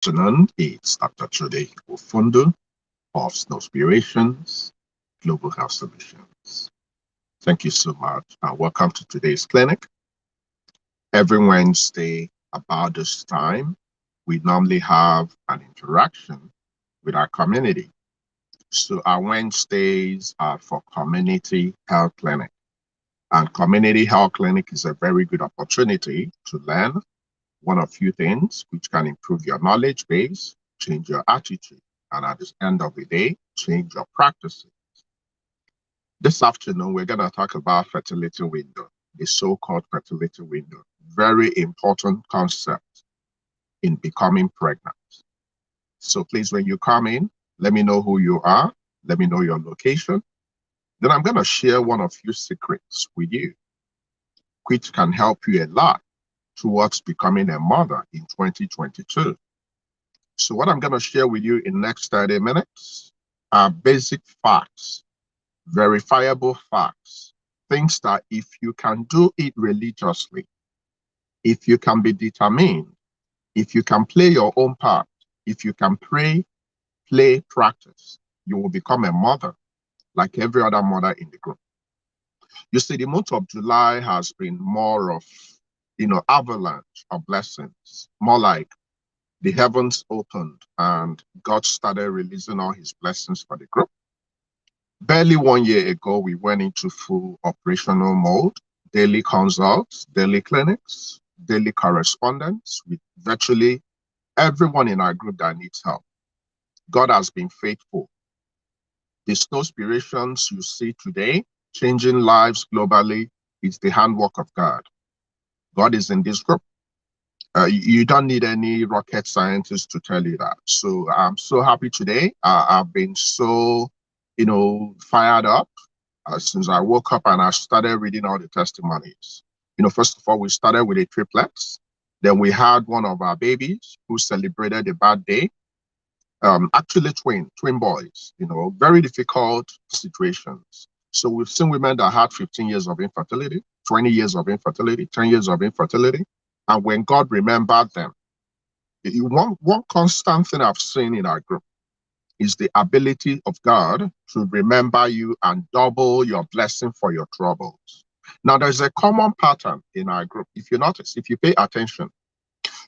Afternoon, it's Dr. Trude Ofundu of Snowspirations, Global Health Solutions. Thank you so much and welcome to today's clinic. Every Wednesday about this time, we normally have an interaction with our community. So our Wednesdays are for Community Health Clinic. And Community Health Clinic is a very good opportunity to learn one of few things which can improve your knowledge base, change your attitude, and at the end of the day, change your practices. This afternoon, we're going to talk about fertility window, the so-called fertility window. Very important concept in becoming pregnant. So please, when you come in, let me know who you are. Let me know your location. Then I'm going to share one of few secrets with you, which can help you a lot towards becoming a mother in 2022. So what I'm going to share with you in the next 30 minutes are basic facts, verifiable facts, things that if you can do it religiously, if you can be determined, if you can play your own part, if you can pray, play, practice, you will become a mother like every other mother in the group. You see, the month of July has been more of, avalanche of blessings, more like the heavens opened and God started releasing all his blessings for the group. Barely 1 year ago, we went into full operational mode, daily consults, daily clinics, daily correspondence with virtually everyone in our group that needs help. God has been faithful. The Snowspirations you see today, changing lives globally, is the handwork of God. God is in this group. You don't need any rocket scientists to tell you that. So I'm so happy today. I've been so, fired up since I woke up and I started reading all the testimonies. First of all, we started with a triplets. Then we had one of our babies who celebrated a birthday. Actually twin boys, very difficult situations. So we've seen women that had 15 years of infertility, 20 years of infertility, 10 years of infertility. And when God remembered them, one constant thing I've seen in our group is the ability of God to remember you and double your blessing for your troubles. Now, there's a common pattern in our group. If you notice, if you pay attention,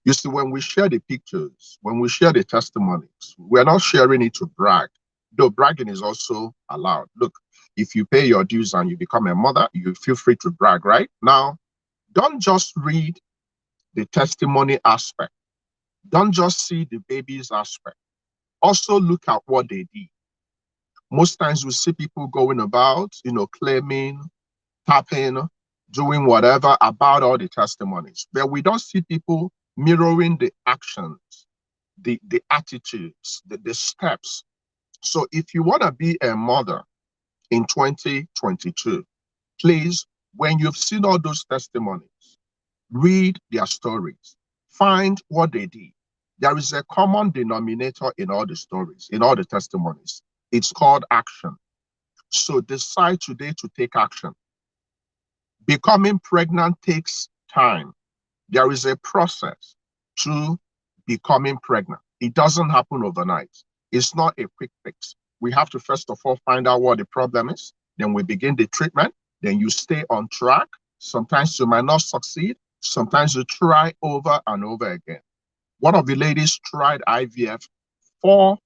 you see, when we share the pictures, when we share the testimonies, we're not sharing it to brag, though bragging is also allowed. Look, if you pay your dues and you become a mother, you feel free to brag, right? Now, don't just read the testimony aspect. Don't just see the baby's aspect. Also look at what they did. Most times we see people going about, claiming, tapping, doing whatever about all the testimonies. But we don't see people mirroring the actions, the attitudes, the steps. So if you want to be a mother in 2022, please, when you've seen all those testimonies, read their stories, find what they did. There is a common denominator in all the stories, in all the testimonies. It's called action. So decide today to take action. Becoming pregnant takes time. There is a process to becoming pregnant. It doesn't happen overnight. It's not a quick fix. We have to first of all find out what the problem is. Then we begin the treatment. Then you stay on track. Sometimes you might not succeed. Sometimes you try over and over again. One of the ladies tried IVF 4-5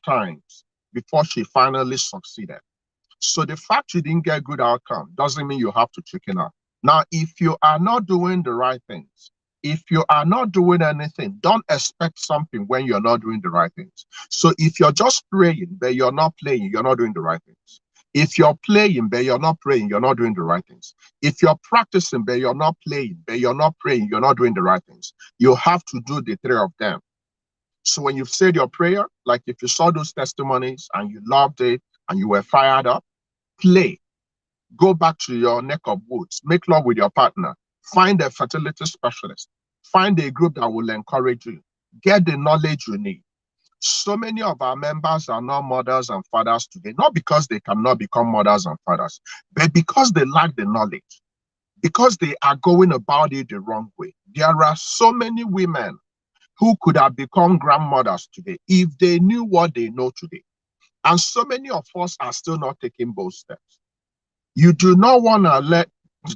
times before she finally succeeded. So the fact you didn't get good outcome doesn't mean you have to chicken out. Now, if you are not doing the right things, if you are not doing anything, don't expect something when you're not doing the right things. So if you're just praying, but you're not playing, you're not doing the right things. If you're playing, but you're not praying, you're not doing the right things. If you're practicing, but you're not playing, but you're not praying, you're not doing the right things. You have to do the three of them. So when you've said your prayer, like if you saw those testimonies and you loved it and you were fired up, play. Go back to your neck of woods. Make love with your partner. Find a fertility specialist. Find a group that will encourage you. Get the knowledge you need. So many of our members are not mothers and fathers today, not because they cannot become mothers and fathers, but because they lack the knowledge, because they are going about it the wrong way. There are so many women who could have become grandmothers today if they knew what they know today. And so many of us are still not taking bold steps. You do not want to let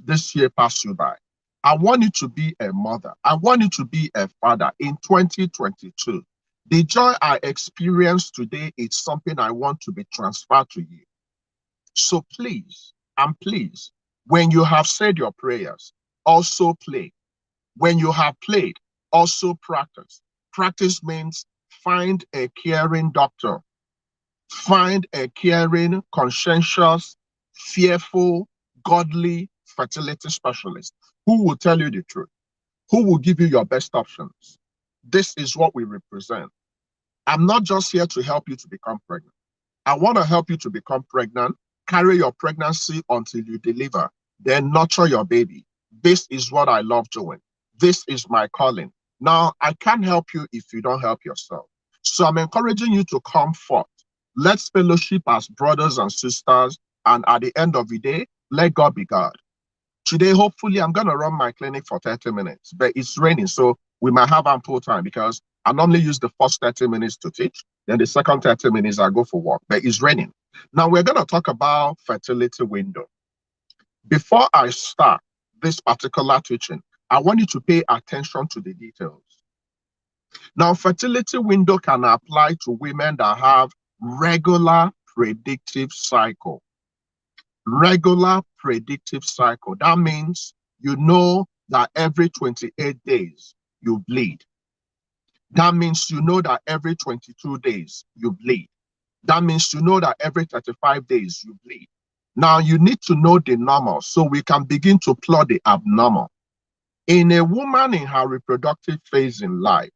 this year pass you by. I want you to be a mother. I want you to be a father in 2022. The joy I experience today is something I want to be transferred to you. So please, and please, when you have said your prayers, also play. When you have played, also practice. Practice means find a caring doctor. Find a caring, conscientious, fearful, godly fertility specialist who will tell you the truth, who will give you your best options. This is what we represent. I'm not just here to help you to become pregnant. I want to help you to become pregnant, carry your pregnancy until you deliver, then nurture your baby. This is what I love doing. This is my calling. Now, I can't help you if you don't help yourself. So I'm encouraging you to come forth. Let's fellowship as brothers and sisters. And at the end of the day, let God be God. Today, hopefully, I'm going to run my clinic for 30 minutes, but it's raining, so we might have ample time because I normally use the first 30 minutes to teach. Then the second 30 minutes, I go for walk, but it's raining. Now, we're going to talk about fertility window. Before I start this particular teaching, I want you to pay attention to the details. Now, fertility window can apply to women that have regular predictive cycle. Regular predictive cycle. That means you know that every 28 days you bleed. That means you know that every 22 days you bleed. That means you know that every 35 days you bleed. Now you need to know the normal so we can begin to plot the abnormal. In a woman in her reproductive phase in life,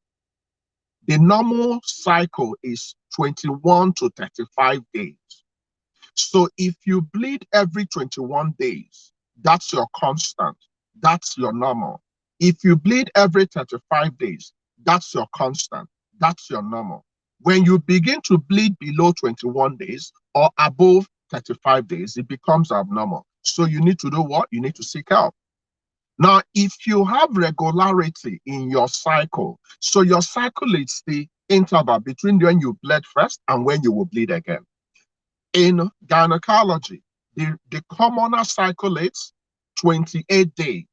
the normal cycle is 21 to 35 days. So if you bleed every 21 days, that's your constant. That's your normal. If you bleed every 35 days, that's your constant. That's your normal. When you begin to bleed below 21 days or above 35 days, it becomes abnormal. So you need to do what? You need to seek help. Now, if you have regularity in your cycle, so your cycle is the interval between when you bled first and when you will bleed again. In gynecology, the commoner cycle is 28 days,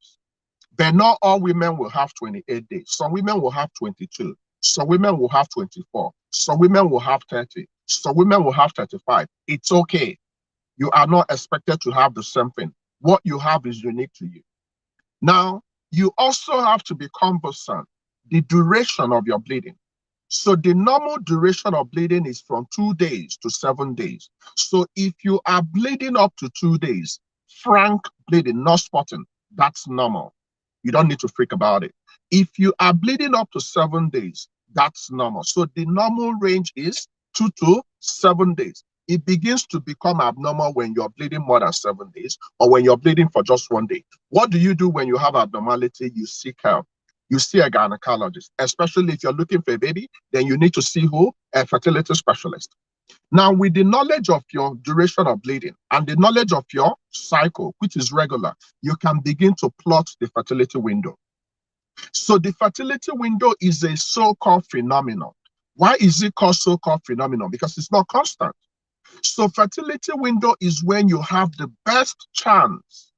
but not all women will have 28 days. Some women will have 22. Some women will have 24. Some women will have 30. Some women will have 35. It's okay. You are not expected to have the same thing. What you have is unique to you. Now, you also have to be conversant the duration of your bleeding. So the normal duration of bleeding is from 2 days to 7 days. So if you are bleeding up to 2 days, frank bleeding, not spotting, that's normal. You don't need to freak about it. If you are bleeding up to 7 days, that's normal. So the normal range is 2 to 7 days. It begins to become abnormal when you're bleeding more than 7 days or when you're bleeding for just 1 day. What do you do when you have abnormality? You seek help. You see a gynecologist, especially if you're looking for a baby, then you need to see who? A fertility specialist. Now, with the knowledge of your duration of bleeding and the knowledge of your cycle, which is regular, you can begin to plot the fertility window. So the fertility window is a so-called phenomenon. Why is it called so-called phenomenon? Because it's not constant. So fertility window is when you have the best chance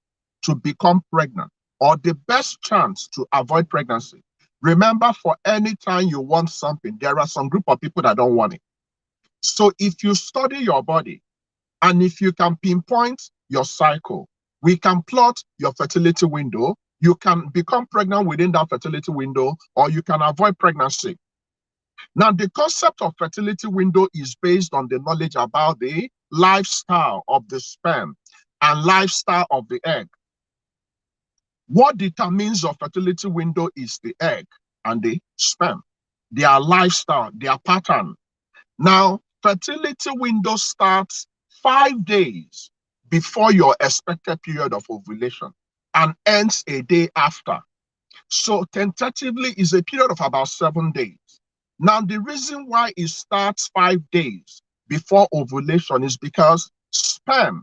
to become pregnant or the best chance to avoid pregnancy. Remember, for any time you want something, there are some group of people that don't want it. So if you study your body and if you can pinpoint your cycle, we can plot your fertility window. You can become pregnant within that fertility window or you can avoid pregnancy. Now, the concept of fertility window is based on the knowledge about the lifestyle of the sperm and lifestyle of the egg. What determines your fertility window is the egg and the sperm, their lifestyle, their pattern. Now, fertility window starts 5 days before your expected period of ovulation and ends a day after. So tentatively is a period of about 7 days. Now, the reason why it starts 5 days before ovulation is because sperm,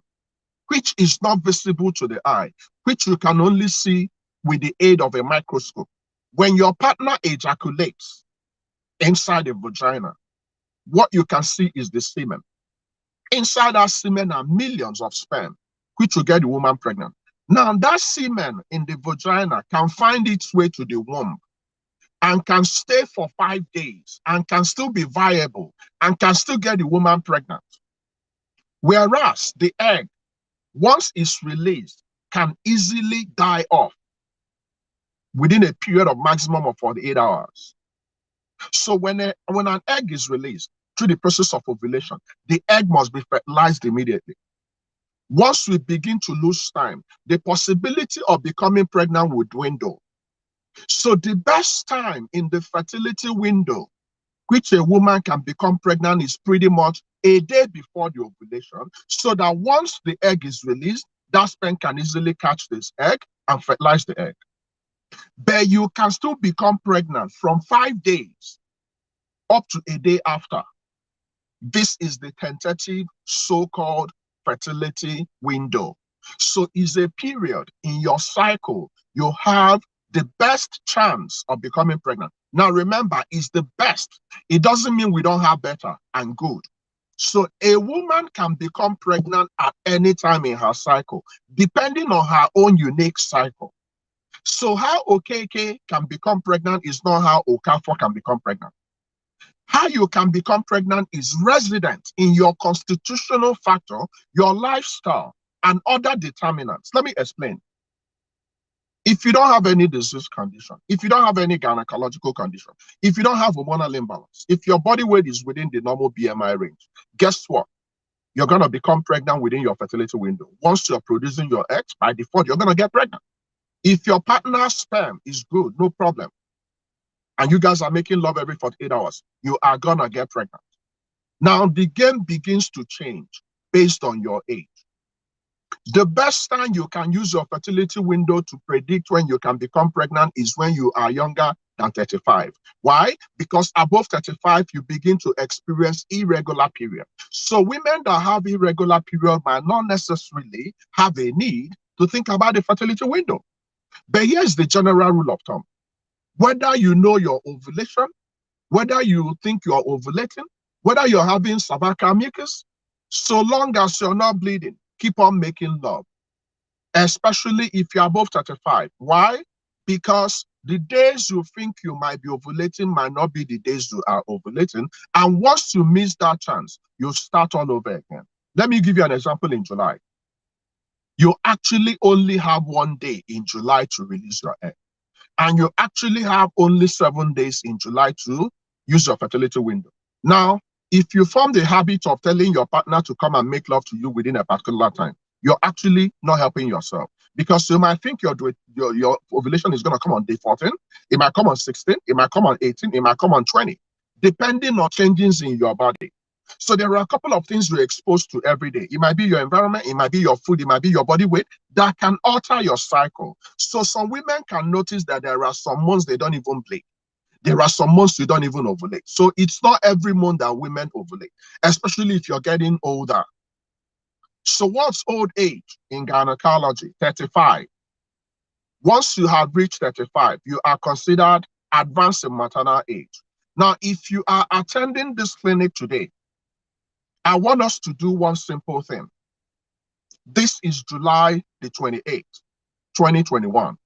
which is not visible to the eye, which you can only see with the aid of a microscope, when your partner ejaculates, inside the vagina. What you can see is the semen. Inside that semen are millions of sperm, which will get the woman pregnant. Now, that semen in the vagina can find its way to the womb and can stay for 5 days and can still be viable and can still get the woman pregnant. Whereas the egg, once it's released, can easily die off within a period of maximum of 48 hours. So when an egg is released through the process of ovulation, the egg must be fertilized immediately. Once we begin to lose time, the possibility of becoming pregnant will dwindle. So the best time in the fertility window which a woman can become pregnant is pretty much a day before the ovulation, so that once the egg is released, that sperm can easily catch this egg and fertilize the egg. But you can still become pregnant from 5 days up to a day after. This is the tentative so-called fertility window. So it's a period in your cycle you have the best chance of becoming pregnant. Now remember, it's the best. It doesn't mean we don't have better and good. So a woman can become pregnant at any time in her cycle, depending on her own unique cycle. So how Okeke can become pregnant is not how Okafor can become pregnant. How you can become pregnant is resident in your constitutional factor, your lifestyle, and other determinants. Let me explain. If you don't have any disease condition, if you don't have any gynecological condition, if you don't have hormonal imbalance, if your body weight is within the normal BMI range, guess what? You're going to become pregnant within your fertility window. Once you're producing your eggs, by default, you're going to get pregnant. If your partner's sperm is good, no problem, and you guys are making love every 48 hours, you are going to get pregnant. Now, the game begins to change based on your age. The best time you can use your fertility window to predict when you can become pregnant is when you are younger than 35. Why? Because above 35, you begin to experience irregular period. So women that have irregular period might not necessarily have a need to think about the fertility window. But here's the general rule of thumb. Whether you know your ovulation, whether you think you're ovulating, whether you're having cervical mucus, so long as you're not bleeding, keep on making love, especially if you're above 35. Why? Because the days you think you might be ovulating might not be the days you are ovulating. And once you miss that chance, you start all over again. Let me give you an example in July. You actually only have 1 day in July to release your egg. And you actually have only 7 days in July to use your fertility window. Now, if you form the habit of telling your partner to come and make love to you within a particular time, you're actually not helping yourself, because you might think your ovulation is going to come on day 14, it might come on 16, it might come on 18, it might come on 20, depending on changes in your body. So there are a couple of things you're exposed to every day. It might be your environment, it might be your food, it might be your body weight that can alter your cycle. So some women can notice that there are some months they don't even bleed. There are some months you don't even ovulate. So it's not every month that women ovulate, especially if you're getting older. So what's old age in gynecology? 35. Once you have reached 35, you are considered advanced in maternal age. Now, if you are attending this clinic today, I want us to do one simple thing. This is July the 28th, 2021.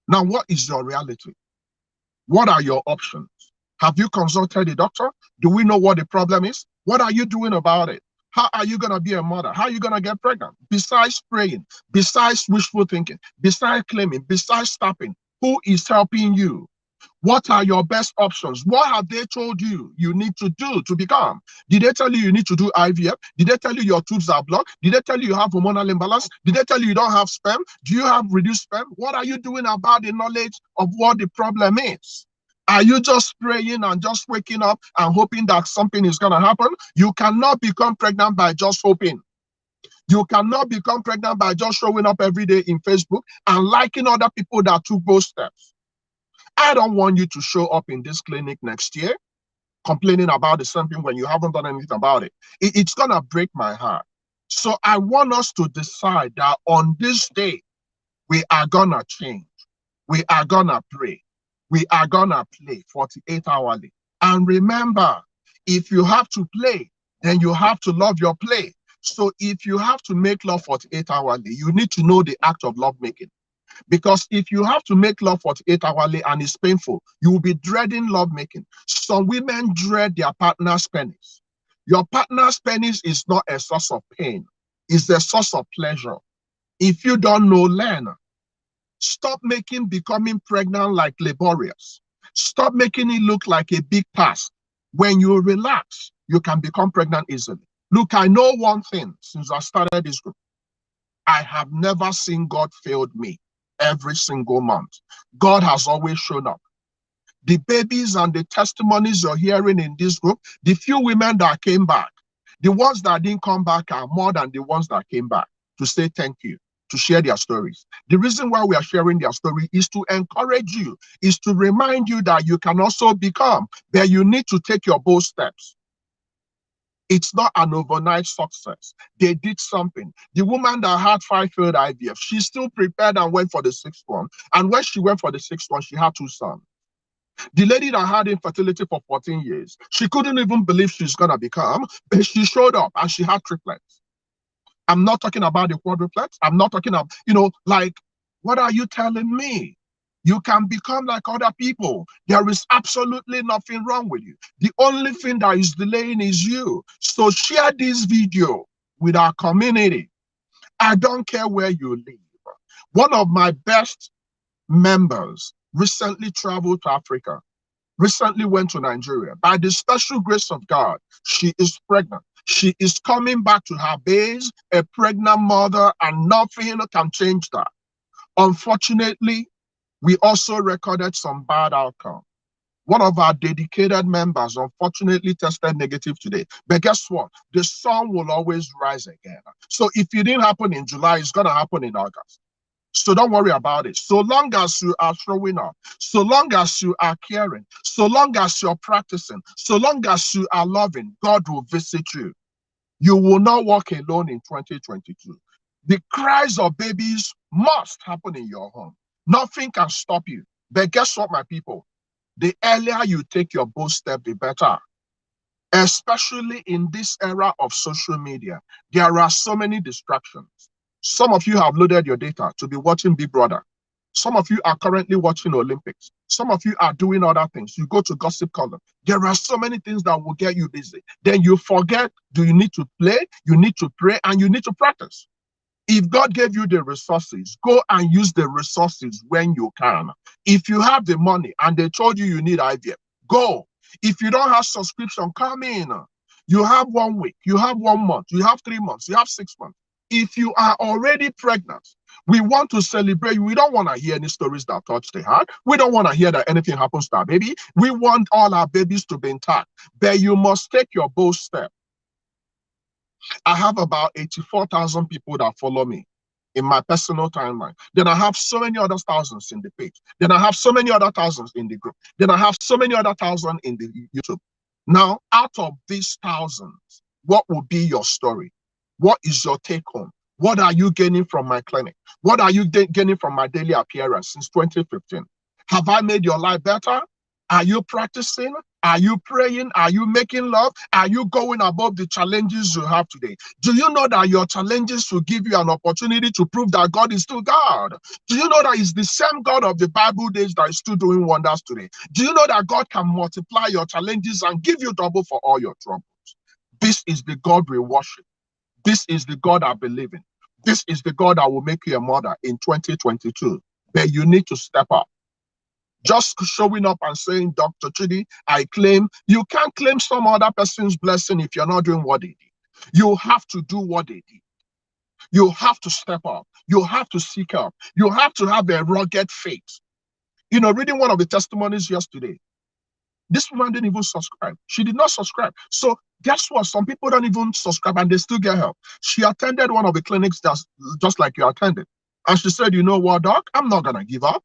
Now, what is your reality? What are your options? Have you consulted a doctor? Do we know what the problem is? What are you doing about it? How are you going to be a mother? How are you going to get pregnant? Besides praying, besides wishful thinking, besides claiming, besides stopping, who is helping you? What are your best options? What have they told you you need to do to become? Did they tell you you need to do IVF? Did they tell you your tubes are blocked? Did they tell you you have hormonal imbalance? Did they tell you you don't have sperm? Do you have reduced sperm? What are you doing about the knowledge of what the problem is? Are you just praying and just waking up and hoping that something is going to happen? You cannot become pregnant by just hoping. You cannot become pregnant by just showing up every day in Facebook and liking other people that took those steps. I don't want you to show up in this clinic next year complaining about the same thing when you haven't done anything about it. It's going to break my heart. So I want us to decide that on this day, we are going to change. We are going to pray. We are going to play 48 hourly. And remember, if you have to play, then you have to love your play. So if you have to make love 48 hourly, you need to know the act of love making. Because if you have to make love 48 hourly and it's painful, you will be dreading love making. Some women dread their partner's penis. Your partner's penis is not a source of pain, it's a source of pleasure. If you don't know, learn. Stop making becoming pregnant like laborious. Stop making it look like a big task. When you relax, you can become pregnant easily. Look, I know one thing since I started this group. I have never seen God failed me every single month. God has always shown up. The babies and the testimonies you're hearing in this group, the few women that came back, the ones that didn't come back are more than the ones that came back to say thank you, to share their stories. The reason why we are sharing their story is to encourage you, is to remind you that you can also become, but you need to take your bold steps. It's not an overnight success. They did something. The woman that had 5 failed IVF, she still prepared and went for the 6th one. And when she went for the 6th one, she had 2 sons. The lady that had infertility for 14 years, she couldn't even believe she's going to become, but she showed up and she had triplets. I'm not talking about the quadruplets. I'm not talking about, like, what are you telling me? You can become like other people. There is absolutely nothing wrong with you. The only thing that is delaying is you. So share this video with our community. I don't care where you live. One of my best members recently traveled to Africa, recently went to Nigeria. By the special grace of God, she is pregnant. She is coming back to her base, a pregnant mother, and nothing can change that. Unfortunately, we also recorded some bad outcome. One of our dedicated members unfortunately tested negative today. But guess what? The sun will always rise again. So if it didn't happen in July, it's going to happen in August. So don't worry about it. So long as you are showing up, so long as you are caring, so long as you're practicing, so long as you are loving, God will visit you. You will not walk alone in 2022. The cries of babies must happen in your home. Nothing can stop you. But guess what, my people? The earlier you take your bold step, the better. Especially in this era of social media, there are so many distractions. Some of you have loaded your data to be watching Big Brother. Some of you are currently watching Olympics. Some of you are doing other things. You go to gossip column. There are so many things that will get you busy. Then you forget, do you need to play? You need to pray and you need to practice. If God gave you the resources, go and use the resources when you can. If you have the money and they told you you need IVF, go. If you don't have subscription, come in. You have 1 week, you have 1 month, you have 3 months, you have 6 months. If you are already pregnant, we want to celebrate you. We don't want to hear any stories that touch the heart. We don't want to hear that anything happens to our baby. We want all our babies to be intact. But you must take your bold step. I have about 84,000 people that follow me in my personal timeline. Then I have so many other thousands in the page. Then I have so many other thousands in the group. Then I have so many other thousands in the YouTube. Now, out of these thousands, what will be your story? What is your take home? What are you gaining from my clinic? What are you gaining from my daily appearance since 2015? Have I made your life better? Are you practicing? Are you praying? Are you making love? Are you going above the challenges you have today? Do you know that your challenges will give you an opportunity to prove that God is still God? Do you know that it's the same God of the Bible days that is still doing wonders today? Do you know that God can multiply your challenges and give you double for all your troubles? This is the God we worship. This is the God I believe in. This is the God that will make you a mother in 2022. But you need to step up. Just showing up and saying, Dr. Chidi, I claim, you can't claim some other person's blessing if you're not doing what they did. You have to do what they did. You have to step up. You have to seek help. You have to have a rugged faith. Reading one of the testimonies yesterday, this woman didn't even subscribe. She did not subscribe. So guess what? Some people don't even subscribe and they still get help. She attended one of the clinics just like you attended. And she said, you know what, doc? I'm not going to give up.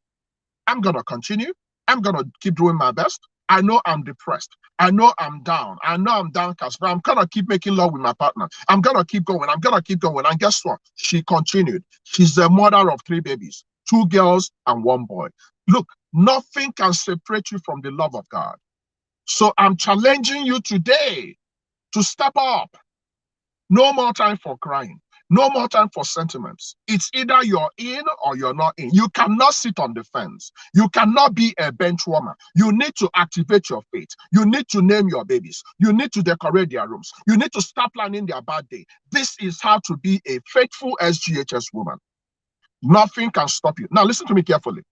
I'm going to continue. I'm going to keep doing my best. I know I'm depressed. I know I'm down. I know I'm downcast, but I'm going to keep making love with my partner. I'm going to keep going. I'm going to keep going. And guess what? She continued. She's the mother of 3 babies, 2 girls and 1 boy. Look, nothing can separate you from the love of God. So I'm challenging you today to step up. No more time for crying. No more time for sentiments. It's either you're in or you're not in. You cannot sit on the fence. You cannot be a bench warmer. You need to activate your faith. You need to name your babies. You need to decorate their rooms. You need to start planning their birthday. This is how to be a faithful SGHS woman. Nothing can stop you. Now listen to me carefully.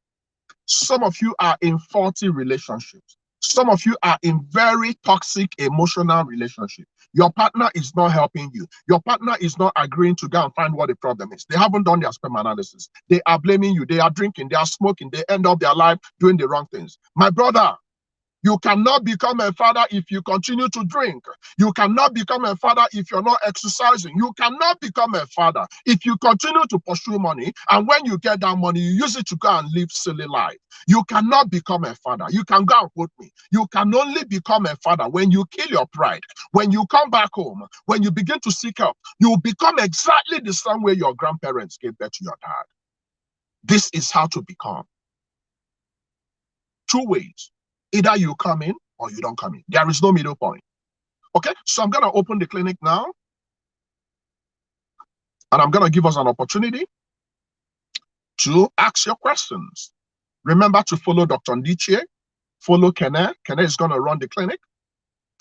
Some of you are in faulty relationships. Some of you are in very toxic emotional relationships. Your partner is not helping you. Your partner is not agreeing to go and find what the problem is. They haven't done their sperm analysis. They are blaming you. They are drinking. They are smoking. They end up their life doing the wrong things. My brother, you cannot become a father if you continue to drink. You cannot become a father if you're not exercising. You cannot become a father if you continue to pursue money, and when you get that money, you use it to go and live silly life. You cannot become a father. You can go and quote me. You can only become a father when you kill your pride. When you come back home, when you begin to seek help, you will become exactly the same way your grandparents gave birth to your dad. This is how to become. Two ways. Either you come in or you don't come in. There is no middle point. Okay, so I'm going to open the clinic now. And I'm going to give us an opportunity to ask your questions. Remember to follow Dr. Ndichie, follow Kene. Kene is going to run the clinic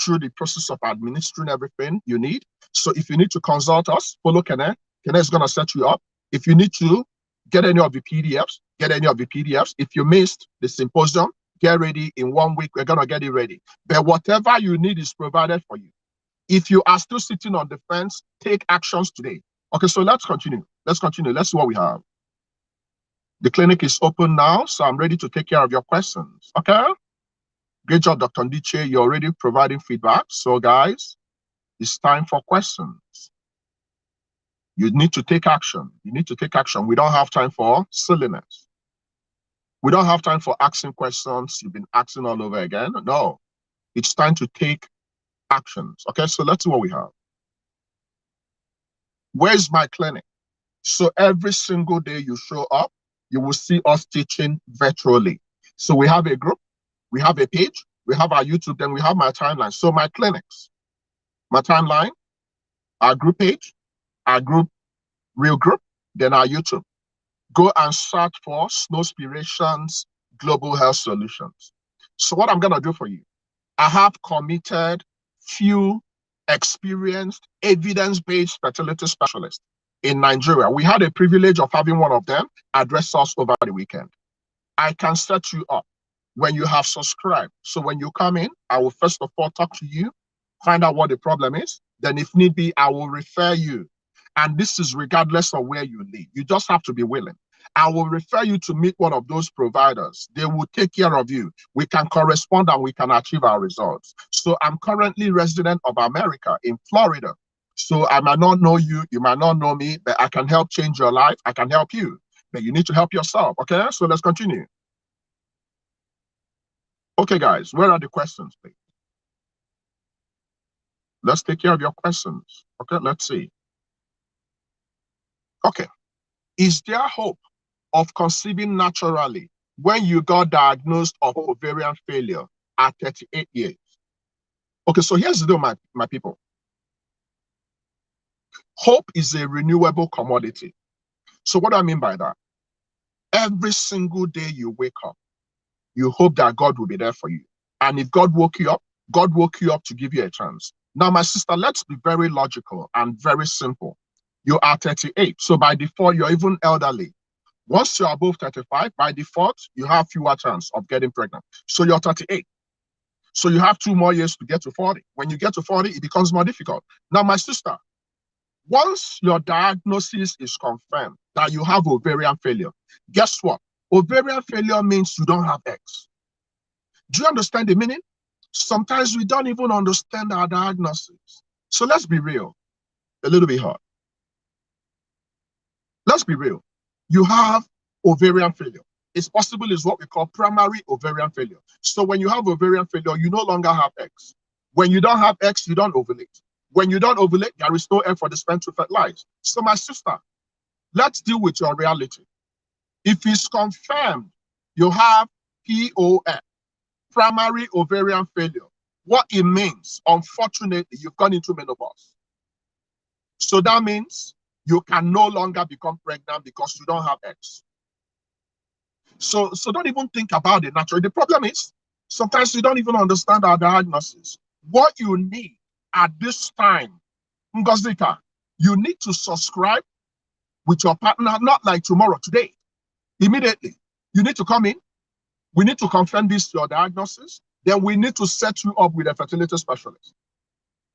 through the process of administering everything you need. So if you need to consult us, follow Kene. Kene is going to set you up. If you need to get any of the PDFs, get any of the PDFs. If you missed the symposium, get ready. In 1 week, we're going to get it ready. But whatever you need is provided for you. If you are still sitting on the fence, take actions today. Okay, so let's continue. Let's continue. Let's see what we have. The clinic is open now, so I'm ready to take care of your questions. Okay? Great job, Dr. Ndichie. You're already providing feedback. So, guys, it's time for questions. You need to take action. You need to take action. We don't have time for silliness. We don't have time for asking questions you've been asking all over again. No, it's time to take actions. Okay, so let's see what we have. Where's my clinic? So every single day you show up, you will see us teaching virtually. So we have a group, we have a page, we have our YouTube, then we have my timeline. So my clinics, my timeline, our group page, our group, real group, then our YouTube. Go and search for Snowspirations Global Health Solutions. So what I'm going to do for you, I have committed few experienced evidence-based fertility specialists in Nigeria. We had a privilege of having one of them address us over the weekend. I can set you up when you have subscribed. So when you come in, I will first of all talk to you, find out what the problem is. Then if need be, I will refer you. And this is regardless of where you live. You just have to be willing. I will refer you to meet one of those providers. They will take care of you. We can correspond and we can achieve our results. So I'm currently resident of America in Florida. So I might not know you, you might not know me, but I can help change your life. I can help you, but you need to help yourself. Okay, so let's continue. Okay, guys, where are the questions, please? Let's take care of your questions. Okay, let's see. Okay, is there hope of conceiving naturally when you got diagnosed of ovarian failure at 38 years? Okay, so here's the deal, my people. Hope is a renewable commodity. So what do I mean by that? Every single day you wake up, you hope that God will be there for you. And if God woke you up to give you a chance. Now, my sister, let's be very logical and very simple. You are 38, so by default, you're even elderly. Once you're above 35, by default, you have fewer chance of getting pregnant. So you're 38. So you have 2 more years to get to 40. When you get to 40, it becomes more difficult. Now, my sister, once your diagnosis is confirmed that you have ovarian failure, guess what? Ovarian failure means you don't have eggs. Do you understand the meaning? Sometimes we don't even understand our diagnosis. So let's be real, a little bit hard. Let's be real. You have ovarian failure. It's possible is what we call primary ovarian failure. So when you have ovarian failure, you no longer have eggs. When you don't have eggs, you don't ovulate. When you don't ovulate, there is no egg for the sperm to fertilize. So my sister, let's deal with your reality. If it's confirmed you have POF, primary ovarian failure, What it means, unfortunately, you've gone into menopause. So that means you can no longer become pregnant because you don't have eggs. So don't even think about it naturally. The problem is, sometimes you don't even understand our diagnosis. What you need at this time, Ngozika, you need to subscribe with your partner, not like tomorrow, today, immediately. You need to come in. We need to confirm this, your diagnosis. Then we need to set you up with a fertility specialist.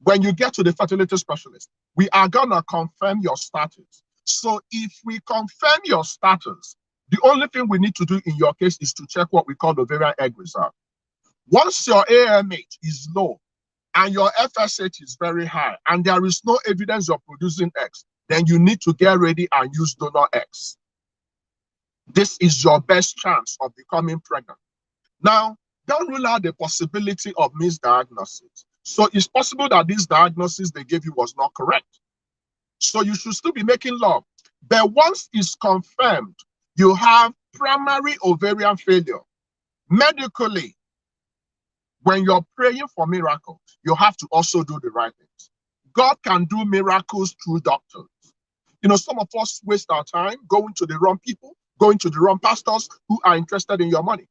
When you get to the fertility specialist, we are going to confirm your status. So if we confirm your status, the only thing we need to do in your case is to check what we call ovarian egg reserve. Once your AMH is low and your FSH is very high and there is no evidence of producing eggs, then you need to get ready and use donor eggs. This is your best chance of becoming pregnant. Now, don't rule out the possibility of misdiagnosis. So it's possible that this diagnosis they gave you was not correct. So you should still be making love. But once it's confirmed, you have primary ovarian failure. Medically, when you're praying for miracles, you have to also do the right things. God can do miracles through doctors. You know, some of us waste our time going to the wrong people, going to the wrong pastors who are interested in your money.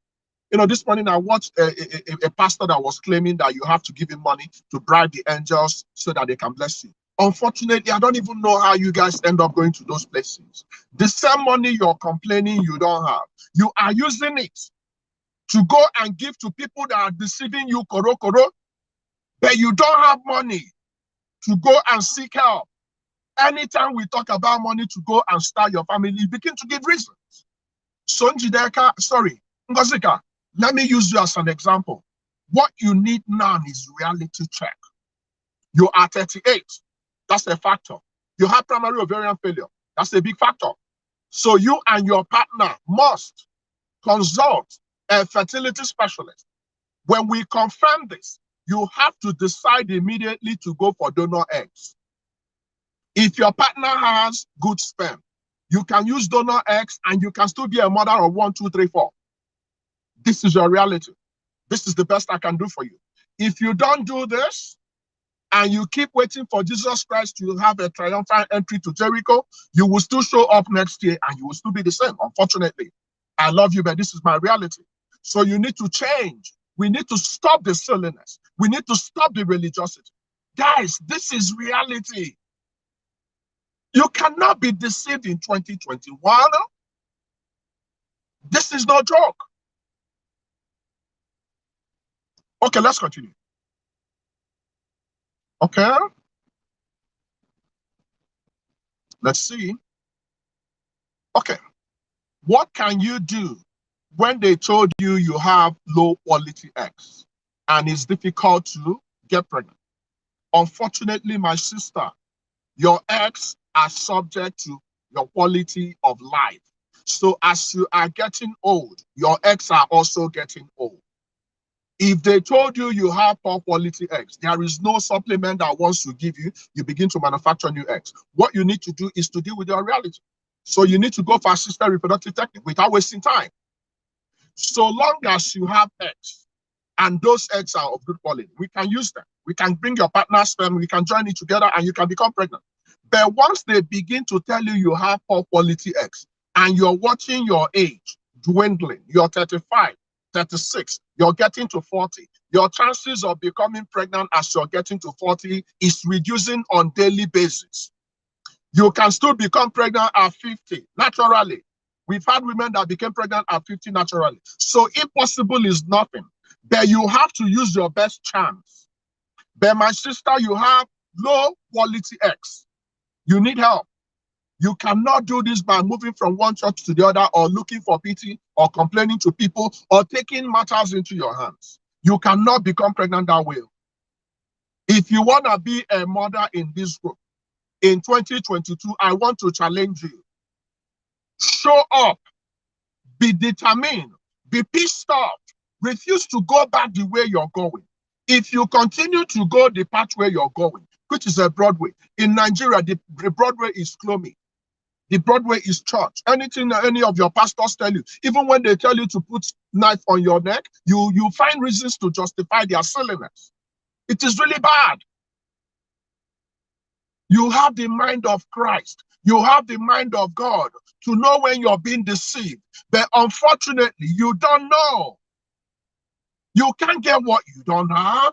You know, this morning I watched a pastor that was claiming that you have to give him money to bribe the angels so that they can bless you. Unfortunately, I don't even know how you guys end up going to those places. The same money you're complaining you don't have, you are using it to go and give to people that are deceiving you, koro, but you don't have money to go and seek help. Anytime we talk about money to go and start your family, you begin to give reasons. So Njideka, sorry, Ngozika, let me use you as an example. What you need now is reality check. You are 38. That's a factor. You have primary ovarian failure. That's a big factor. So you and your partner must consult a fertility specialist. When we confirm this, you have to decide immediately to go for donor eggs. If your partner has good sperm, you can use donor eggs and you can still be a mother of 1, 2, 3, 4. This is your reality. This is the best I can do for you. If you don't do this and you keep waiting for Jesus Christ to have a triumphant entry to Jericho, you will still show up next year and you will still be the same. Unfortunately, I love you, but this is my reality. So you need to change. We need to stop the silliness. We need to stop the religiosity. Guys, this is reality. You cannot be deceived in 2021. This is no joke. Okay, let's continue. Okay. Let's see. Okay. What can you do when they told you you have low quality eggs and it's difficult to get pregnant? Unfortunately, my sister, your eggs are subject to your quality of life. So as you are getting old, your eggs are also getting old. If they told you you have poor quality eggs, there is no supplement that wants to give you, you begin to manufacture new eggs. What you need to do is to deal with your reality. So you need to go for assisted reproductive technique without wasting time. So long as you have eggs, and those eggs are of good quality, we can use them. We can bring your partner's sperm, we can join it together, and you can become pregnant. But once they begin to tell you you have poor quality eggs, and you're watching your age dwindling, you're 35, 36, you're getting to 40, your chances of becoming pregnant as you're getting to 40 is reducing on daily basis. You can still become pregnant at 50 naturally. We've had women that became pregnant at 50 naturally. So impossible is nothing. But you have to use your best chance. But my sister, you have low quality eggs. You need help. You cannot do this by moving from one church to the other or looking for pity or complaining to people or taking matters into your hands. You cannot become pregnant that way. If you want to be a mother in this group, in 2022, I want to challenge you. Show up, be determined, be pissed off, refuse to go back the way you're going. If you continue to go the path where you're going, which is a Broadway, in Nigeria, the Broadway is Clomi. The Broadway is church. Anything any of your pastors tell you, even when they tell you to put knife on your neck, you find reasons to justify their silliness. It is really bad. You have the mind of Christ. You have the mind of God to know when you're being deceived. But unfortunately, you don't know. You can't get what you don't have.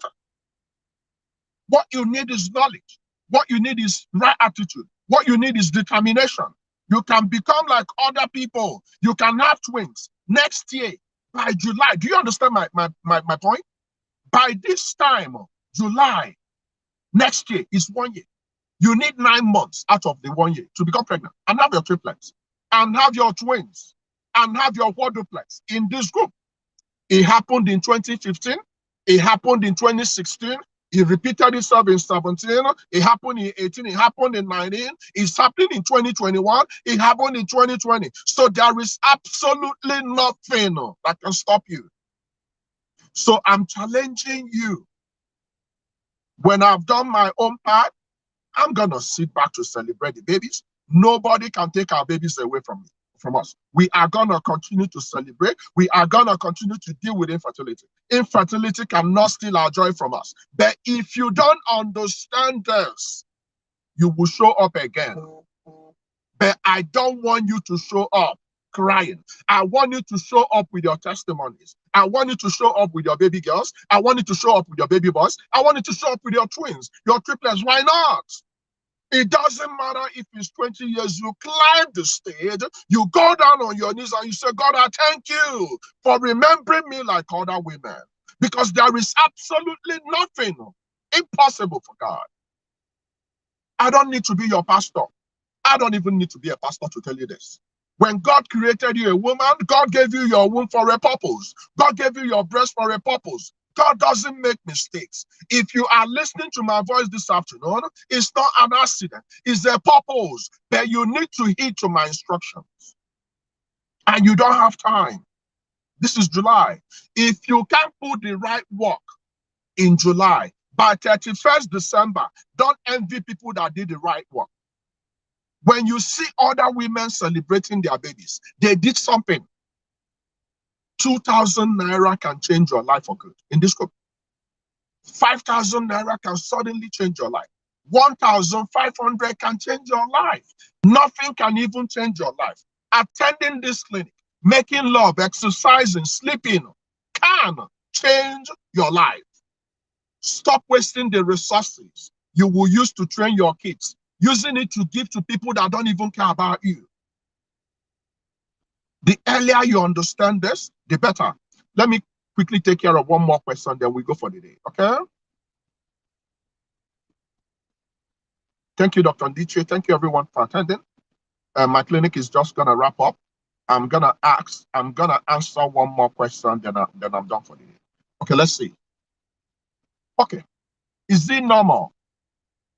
What you need is knowledge. What you need is right attitude. What you need is determination. You can become like other people. You can have twins next year by July. Do you understand my point? By this time, July, next year is 1 year. You need 9 months out of the 1 year to become pregnant and have your triplets and have your twins and have your quadruplets in this group. It happened in 2015. It happened in 2016. It repeated itself in 17. It happened in 18. It happened in 19. It's happening in 2021. It happened in 2020. So there is absolutely nothing that can stop you. So I'm challenging you. When I've done my own part, I'm going to sit back to celebrate the babies. Nobody can take our babies away from us. We are going to continue to celebrate. We are going to continue to deal with infertility. Infertility cannot steal our joy from us. But if you don't understand this, you will show up again. But I don't want you to show up crying. I want you to show up with your testimonies. I want you to show up with your baby girls. I want you to show up with your baby boys. I want you to show up with your twins, your triplets. Why not? It doesn't matter if it's 20 years. You climb the stage, you go down on your knees and you say, God, I thank you for remembering me like other women. Because there is absolutely nothing impossible for God. I don't need to be your pastor. I don't even need to be a pastor to tell you this. When God created you a woman, God gave you your womb for a purpose. God gave you your breast for a purpose. God doesn't make mistakes. If you are listening to my voice this afternoon, it's not an accident. It's a purpose. But you need to heed to my instructions. And you don't have time. This is July. If you can't put the right work in July, by 31st December, don't envy people that did the right work. When you see other women celebrating their babies, they did something. 2,000 naira can change your life for good in this group. 5,000 naira can suddenly change your life. 1,500 can change your life. Nothing can even change your life. Attending this clinic, making love, exercising, sleeping can change your life. Stop wasting the resources you will use to train your kids, using it to give to people that don't even care about you. The earlier you understand this, the better. Let me quickly take care of one more question, then we go for the day, okay? Thank you, Dr. Ndiche. Thank you, everyone, for attending. My clinic is just going to wrap up. I'm going to answer one more question, then I'm done for the day. Okay, let's see. Okay, is it normal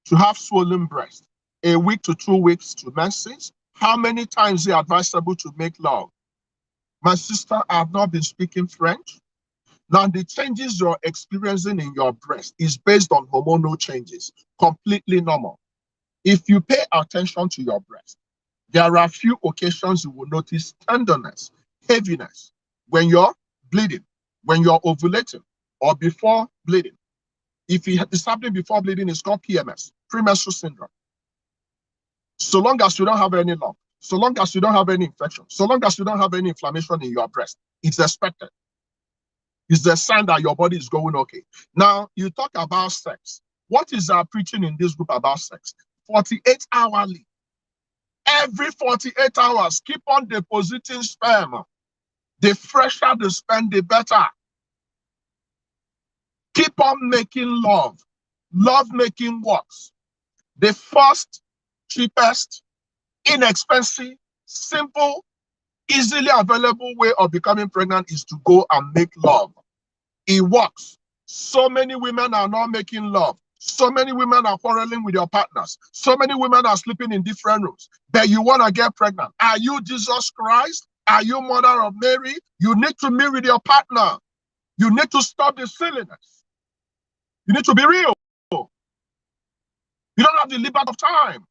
to have swollen breast a week to 2 weeks to menses? How many times is it advisable to make love? My sister, I have not been speaking French. Now, the changes you're experiencing in your breast is based on hormonal changes, completely normal. If you pay attention to your breast, there are a few occasions you will notice tenderness, heaviness, when you're bleeding, when you're ovulating, or before bleeding. If it's happening before bleeding, it's called PMS, premenstrual syndrome. So long as you don't have any lump, so long as you don't have any infection, so long as you don't have any inflammation in your breast, it's expected. It's the sign that your body is going okay. Now, you talk about sex. What is our preaching in this group about sex? 48 hourly. Every 48 hours, keep on depositing sperm. The fresher the sperm, the better. Keep on making love. Love making works. The first, cheapest, inexpensive, simple, easily available way of becoming pregnant is to go and make love. It works. So many women are not making love. So many women are quarreling with your partners. So many women are sleeping in different rooms. But you want to get pregnant. Are you Jesus Christ? Are you Mother of Mary? You need to meet with your partner. You need to stop the silliness. You need to be real. You don't have the liberty of time.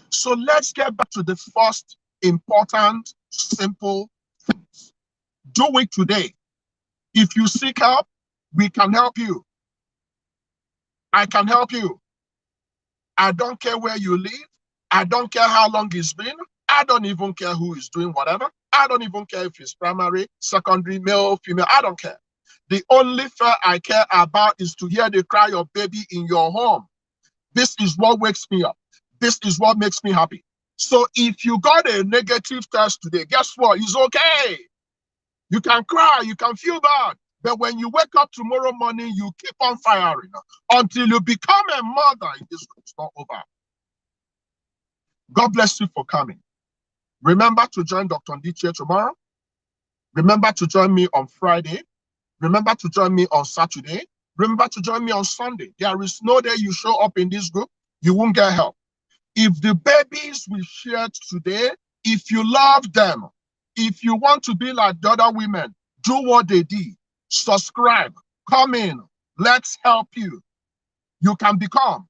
So let's get back to the first important, simple things. Do it today. If you seek help, we can help you. I can help you. I don't care where you live. I don't care how long it's been. I don't even care who is doing whatever. I don't even care if it's primary, secondary, male, female. I don't care. The only fear I care about is to hear the cry of baby in your home. This is what wakes me up. This is what makes me happy. So if you got a negative test today, guess what? It's okay. You can cry, you can feel bad. But when you wake up tomorrow morning, you keep on firing until you become a mother. This is not over. God bless you for coming. Remember to join Dr. Ndiche tomorrow. Remember to join me on Friday. Remember to join me on Saturday. Remember to join me on Sunday. There is no day you show up in this group, you won't get help. If the babies we shared today, if you love them, if you want to be like the other women, do what they did. Subscribe, come in, let's help you. You can become.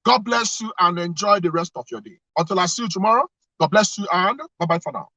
God bless you and enjoy the rest of your day. Until I see you tomorrow, God bless you and bye-bye for now.